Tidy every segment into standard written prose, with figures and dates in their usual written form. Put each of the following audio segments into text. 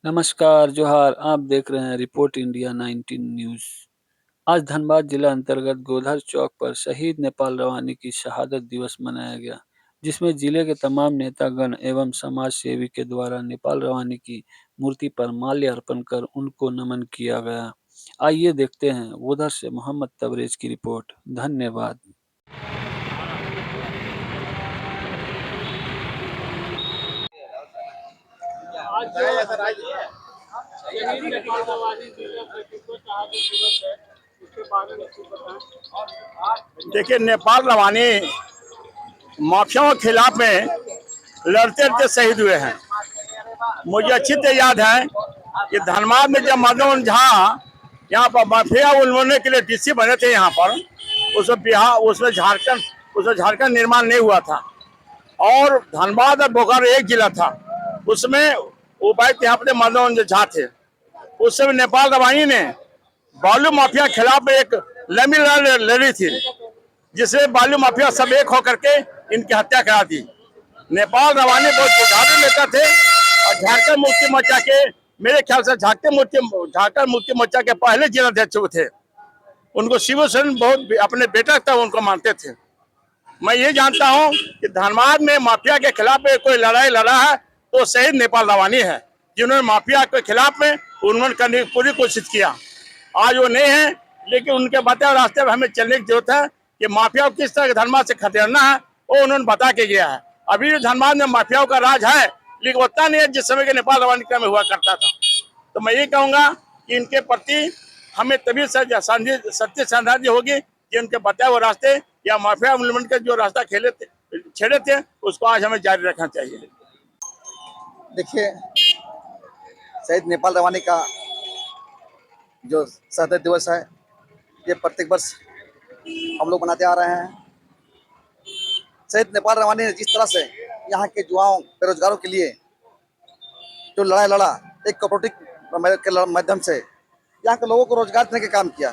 नमस्कार, जोहार। आप देख रहे हैं रिपोर्ट इंडिया 19 न्यूज़। आज धनबाद जिला अंतर्गत गोधर चौक पर शहीद नेपाल रवानी की शहादत दिवस मनाया गया, जिसमें जिले के तमाम नेतागण एवं समाज सेवी के द्वारा नेपाल रवानी की मूर्ति पर माल्य अर्पण कर उनको नमन किया गया। आइए देखते हैं गोधर से मोहम्मद तबरेज की रिपोर्ट। धन्यवाद। शहीद नेपाल रवानी जिला प्रतिष्ठित शहादत दिवस है, उसके बारे में कुछ बताएं। देखिए, नेपाल रवानी माफियाओं के खिलाफ में लड़ते लड़ते शहीद हुए हैं। मुझे अच्छी तरह याद है कि धनबाद में जब मदन झा यहाँ पर माफिया उन्होंने के लिए डीसी बने थे यहाँ पर, उसमें बिहार उसमें झारखंड निर्माण नहीं हुआ था और धनबाद और बोकारो एक जिला था। उसमें उपायुक्त यहाँ पे मदन झा थे। उस समय नेपाल रवानी ने बालू माफिया के खिलाफ एक लंबी लड़ाई लड़ी थी, जिसमें बालू माफिया सब एक होकर के इनकी हत्या करा दी। नेपाल रवानी बहुत जुझारू नेता थे और झारखंड मुक्ति मोर्चा के, मेरे ख्याल से झारखंड मुक्ति मोर्चा के पहले जिलाध्यक्ष थे। उनको शिव सेन बहुत अपने बेटा तक उनको मानते थे। मैं ये जानता हूँ कि धनबाद में माफिया के खिलाफ में कोई लड़ाई लड़ा है तो शहीद नेपाल रवानी है, जिन्होंने माफिया के खिलाफ में उन्मूलन करने की पूरी कोशिश किया। आज वो नहीं है, लेकिन उनके बताए रास्ते में हमें चलने की जरूरत है कि माफिया को किस तरह धनबाद से खदेड़ना है, वो उन्होंने बता के गया है। अभी भी धनबाद में माफियाओं का राज है, लेकिन उतना नहीं है जिस समय के नेपाल रवानी में हुआ करता था। तो मैं ये कहूँगा कि इनके प्रति हमें तभी सत्य श्रद्धांजलि होगी कि उनके बताए हुए रास्ते या माफिया उन्मूलन के जो रास्ता छेड़े थे, उसको आज हमें जारी रखना चाहिए। देखिए, शहीद नेपाल रवानी का जो शहादत दिवस है, ये प्रत्येक वर्ष हम लोग मनाते आ रहे हैं। शहीद नेपाल रवानी ने जिस तरह से यहाँ के युवाओं बेरोजगारों के लिए जो लड़ाई लड़ा, एक कोऑपरेटिव के माध्यम से यहाँ के लोगों को रोजगार देने का काम किया।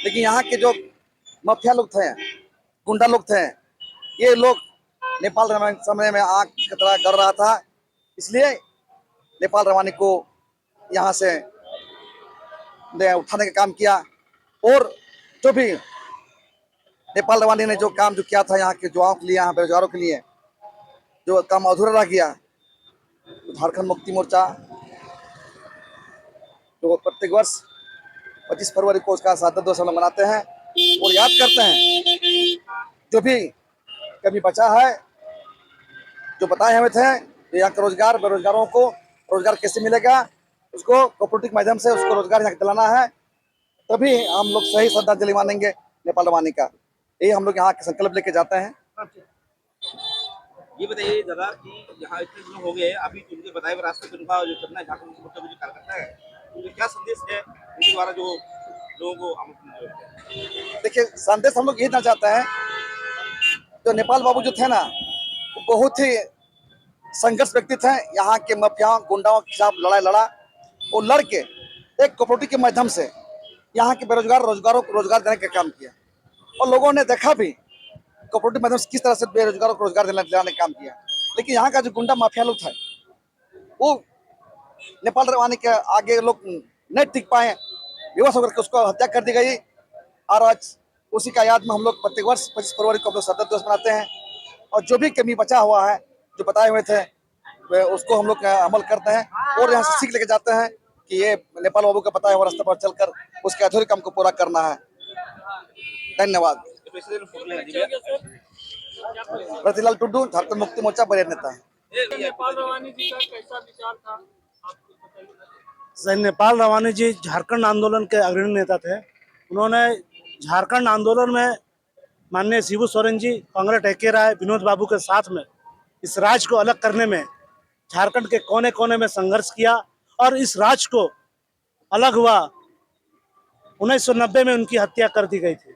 लेकिन यहाँ के जो माफिया लोग थे, गुंडा लोग थे, ये लोग नेपाल रवानी समय में आग की तरह कर रहा था। इसलिए नेपाल रवानी को यहाँ से उठाने का काम किया और जो भी नेपाल रवानी ने जो काम जो किया था यहाँ के युवाओं के लिए, यहाँ बेरोजगारों के लिए जो काम अधूरा रह गया, झारखंड मुक्ति मोर्चा जो प्रत्येक वर्ष 25 फरवरी को उसका शहादत दिवस हम मनाते हैं और याद करते हैं जो भी कभी बचा है, जो बताए हुए थे यहाँ के रोजगार बेरोजगारों को रोजगार कैसे मिलेगा, उसको कोऑपरेटिव माध्यम से उसको रोजगार यहाँ दिलाना है, तभी हम लोग सही श्रद्धांजलि मानेंगे नेपाल रवानी का। यही हम लोग यहाँ के संकल्प लेके जाते हैं। ये बताइए दादा कि यहाँ इतने दिन हो गए, अभी उनके बताए हुए रास्ते पे उनका जो चलना है, झारखंड मुक्ति मोर्चा जो कार्यकर्ता है, उनका क्या संदेश है उनके द्वारा जो लोगों को आमंत्रित किया? देखिए, संदेश हम लोग यही देना चाहते हैं, जो नेपाल बाबू जो थे ना, वो बहुत ही संघर्ष व्यक्ति थे। यहाँ के माफियाओं गुंडाओं के खिलाफ लड़ाई लड़ा, वो लड़के एक कोऑपरेटिव के माध्यम से यहाँ के रोजगारों को रोजगार देने का काम किया और लोगों ने देखा भी कोऑपरेटिव माध्यम से किस तरह से बेरोजगारों को रोजगार दिलाने का काम किया। लेकिन यहाँ का जो गुंडा माफिया लोग था, वो नेपाल रवानी के आगे लोग नहीं टिक पाए, विवश होकर के उसको हत्या कर दी गई। और आज उसी का याद में हम लोग प्रत्येक वर्ष 25 फरवरी को हम लोग शहादत दिवस मनाते हैं और जो भी कमी बचा हुआ है, जो बताए हुए थे, उसको हम लोग अमल करते हैं और यहाँ से सीख लेके जाते हैं कि ये नेपाल बाबू का बताया हुआ रास्ते पर चलकर उसके अधूरे काम को पूरा करना है। धन्यवाद। प्रतिलाल टुडू, झारखंड मुक्ति मोर्चा वरीय नेता है। नेपाल रवानी जी का कैसा विचार था? नेपाल रवानी जी झारखंड आंदोलन के अग्रणी नेता थे। उन्होंने झारखंड आंदोलन में माननीय शिबू सोरेन जी, कांग्रेस टेके राय, विनोद बाबू के साथ में इस राज्य को अलग करने में झारखंड के कोने कोने में संघर्ष किया और इस राज्य को अलग हुआ। 1990 में उनकी हत्या कर दी गई थी।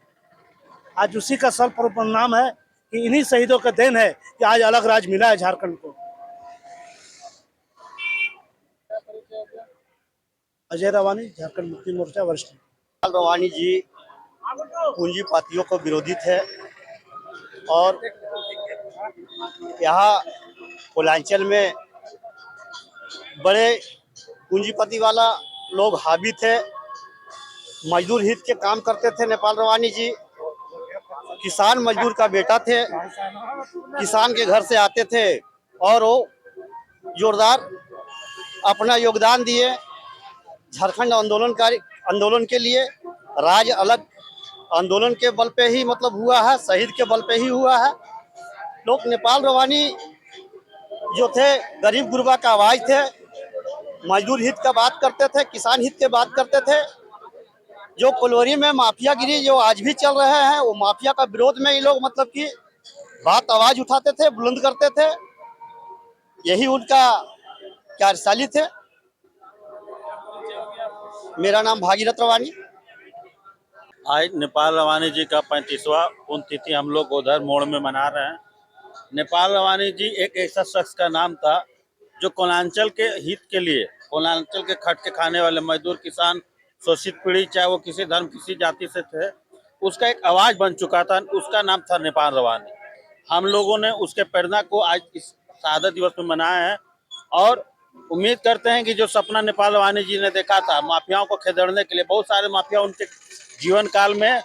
आज उसी का सफल परिणाम है कि इन्हीं शहीदों का देन है कि आज अलग राज्य मिला है झारखंड को। अजय रवानी, झारखंड मुक्ति मोर्चा वरिष्ठ। रवानी जी पूंजीपतियों को विरोधी थे और यहाँ पूर्वांचल में बड़े पूंजीपति वाला लोग हावी थे, मजदूर हित के काम करते थे नेपाल रवानी जी। किसान मजदूर का बेटा थे, किसान के घर से आते थे और वो जोरदार अपना योगदान दिए झारखंड आंदोलन के लिए। राज अलग आंदोलन के बल पे ही मतलब हुआ है, शहीद के बल पे ही हुआ है। लोग नेपाल रवानी जो थे गरीब गुरबा का आवाज थे, मजदूर हित का बात करते थे, किसान हित के बात करते थे। जो कोलोरी में माफियागिरी जो आज भी चल रहे हैं, वो माफिया का विरोध में ये लोग मतलब कि बात आवाज उठाते थे, बुलंद करते थे। यही उनका कार्यशैली थे। मेरा नाम भागीरथ रवानी। आज नेपाल रवानी जी का 35वां पुण्यतिथि हम लोग गोधर मोड़ में मना रहे हैं। नेपाल रवानी जी एक ऐसा शख्स का नाम था जो कोलांचल के हित के लिए, कोलांचल के खट के खाने वाले मजदूर, किसान, शोषित पीढ़ी, चाहे वो किसी धर्म किसी जाति से थे, उसका एक आवाज बन चुका था। उसका नाम था नेपाल रवानी। हम लोगों ने उसके प्रेरणा को आज इस शहादत दिवस में मनाया है और उम्मीद करते हैं कि जो सपना नेपाल रवानी जी ने देखा था माफियाओं को खदेड़ने के लिए, बहुत सारे माफिया उनके जीवन काल में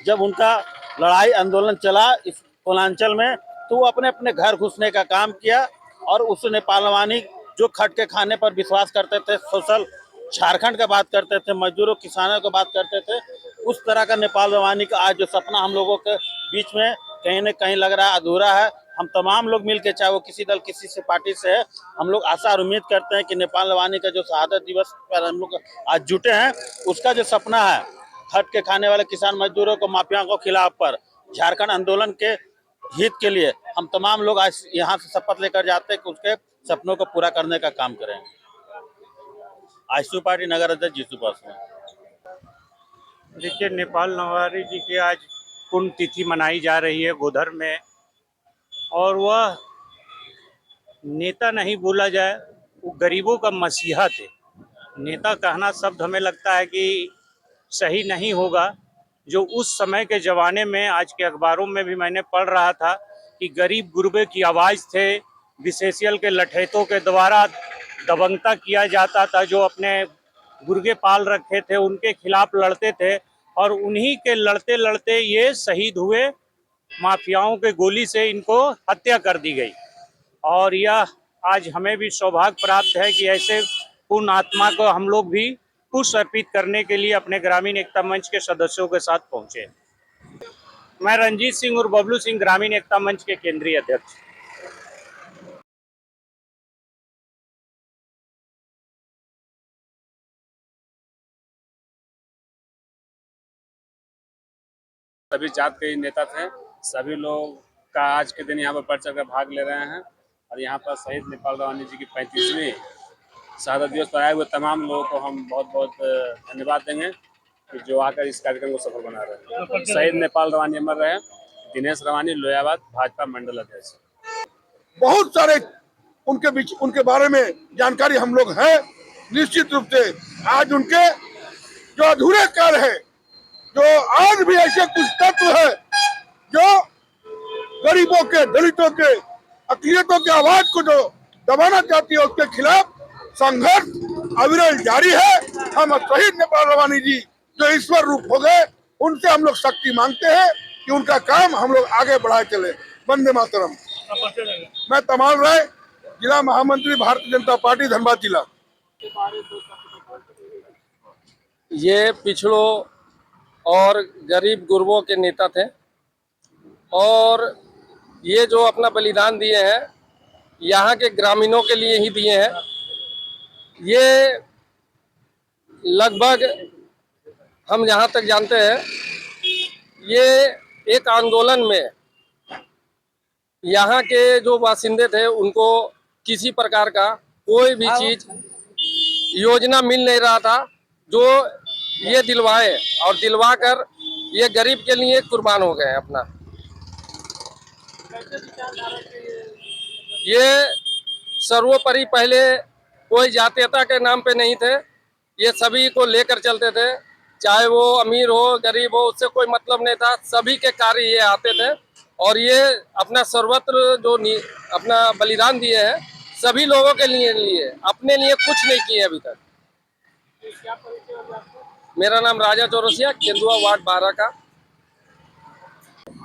जब उनका लड़ाई आंदोलन चला इस कोलांचल में, तो वो अपने अपने घर घुसने का काम किया। और उस नेपाल रवानी जो खट के खाने पर विश्वास करते थे, सोशल झारखंड का बात करते थे, मजदूरों किसानों का बात करते थे, उस तरह का नेपाल रवानी का आज जो सपना हम लोगों के बीच में कहीं न कहीं लग रहा है अधूरा है। हम तमाम लोग मिलकर, चाहे वो किसी दल किसी से पार्टी से है, हम लोग आशा और उम्मीद करते हैं कि नेपाल रवानी का जो शहादत दिवस पर हम लोग आज जुटे हैं, उसका जो सपना है खट के खाने वाले किसान मजदूरों को, माफिया को खिलाफ पर झारखंड आंदोलन के हित के लिए हम तमाम लोग आज यहाँ से शपथ लेकर जाते हैं कि उसके सपनों को पूरा करने का काम करेंगे। आईसू पार्टी नगर अध्यक्ष जीतू पासवान। देखिए, नेपाल रवानी जी की आज पुण्यतिथि मनाई जा रही है गोधर में, और वह नेता नहीं बोला जाए, वो गरीबों का मसीहा थे। नेता कहना शब्द हमें लगता है कि सही नहीं होगा। जो उस समय के ज़माने में, आज के अखबारों में भी मैंने पढ़ रहा था कि गरीब गुरबे की आवाज़ थे, बीएसएल के लठैतों के द्वारा दबंगता किया जाता था, जो अपने गुर्गे पाल रखे थे उनके खिलाफ लड़ते थे, और उन्हीं के लड़ते लड़ते ये शहीद हुए। माफियाओं के गोली से इनको हत्या कर दी गई। और यह आज हमें भी सौभाग्य प्राप्त है कि ऐसे पूर्ण आत्मा को हम लोग भी पुष्प अर्पित करने के लिए अपने ग्रामीण एकता मंच के सदस्यों के साथ पहुंचे। मैं रंजीत सिंह और बबलू सिंह, ग्रामीण एकता मंच के केंद्रीय अध्यक्ष। सभी जात के नेता थे, सभी लोग का आज के दिन यहाँ पर बढ़ चढ़ कर भाग ले रहे हैं। और यहाँ पर शहीद नेपाल रवानी जी की 35वीं शहादत दिवस पर आए हुए तमाम लोगों को हम बहुत बहुत धन्यवाद देंगे कि जो आकर इस कार्यक्रम को सफल बना रहे हैं। शहीद नेपाल रवानी अमर रहे। दिनेश रवानी, लोहियाबाद, भाजपा मंडल अध्यक्ष। बहुत सारे उनके बीच उनके बारे में जानकारी हम लोग हैं। निश्चित रूप से आज उनके जो अधूरे कार्य है, जो आज भी ऐसे कुछ तत्व है जो गरीबों के, दलितों के, अकलियतों के आवाज को जो दबाना चाहती है, उसके खिलाफ संघर्ष अविरल जारी है। हम शहीद नेपाल रवानी जी जो ईश्वर रूप हो गए, उनसे हम लोग शक्ति मांगते हैं कि उनका काम हम लोग आगे बढ़ाए चले। वंदे मातरम। मैं तमाल राय, जिला महामंत्री, भारतीय जनता पार्टी, धनबाद जिला। ये पिछड़ों और गरीब गुरबों के नेता थे, और ये जो अपना बलिदान दिए हैं यहाँ के ग्रामीणों के लिए ही दिए हैं। ये लगभग हम जहाँ तक जानते हैं, ये एक आंदोलन में यहाँ के जो बासिंदे थे उनको किसी प्रकार का कोई भी चीज योजना मिल नहीं रहा था, जो ये दिलवाए और दिलवा कर ये गरीब के लिए कुर्बान हो गए अपना। ये सर्वोपरि पहले कोई जातीयता के नाम पे नहीं थे, ये सभी को लेकर चलते थे, चाहे वो अमीर हो गरीब हो, उससे कोई मतलब नहीं था। सभी के कार्य ये आते थे, और ये अपना सर्वत्र जो अपना बलिदान दिए हैं, सभी लोगों के लिए अपने लिए कुछ नहीं किए अभी तक। मेरा नाम राजा चौरसिया, केंदुआ वार्ड 12 का।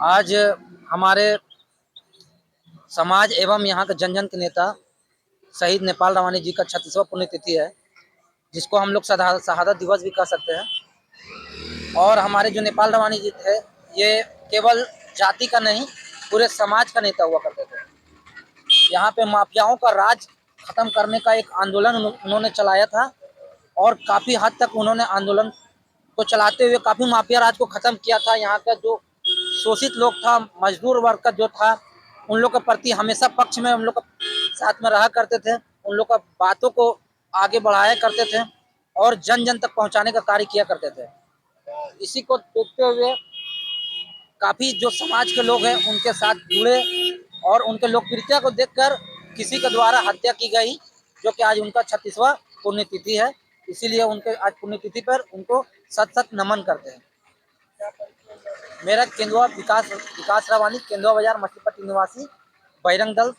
आज हमारे समाज एवं यहाँ के जन जन के नेता शहीद नेपाल रवानी जी का 36वां पुण्यतिथि है, जिसको हम लोग शहादत दिवस भी कह सकते हैं। और हमारे जो नेपाल रवानी जी थे, ये केवल जाति का नहीं, पूरे समाज का नेता हुआ करते थे। यहाँ पे माफियाओं का राज खत्म करने का एक आंदोलन उन्होंने चलाया था और काफ़ी हद तक उन्होंने आंदोलन को चलाते हुए काफ़ी माफिया राज को ख़त्म किया था। यहाँ का जो शोषित लोग था, मजदूर वर्ग का जो था, उन लोग के प्रति हमेशा पक्ष में हम लोग साथ में रहा करते थे, उन लोग का बातों को आगे बढ़ाया करते थे और जन जन तक पहुँचाने का कार्य किया करते थे। इसी को देखते हुए काफ़ी जो समाज के लोग हैं उनके साथ जुड़े और उनके लोकप्रियता को देखकर किसी के द्वारा हत्या की गई, जो कि आज उनका 36वां पुण्यतिथि है। इसीलिए उनके आज पुण्यतिथि पर उनको सत सत नमन करते हैं। मेरा केंदुआ विकास रवानी, केंदुआ बाजार, मछलीपट्टी निवासी, बजरंग दल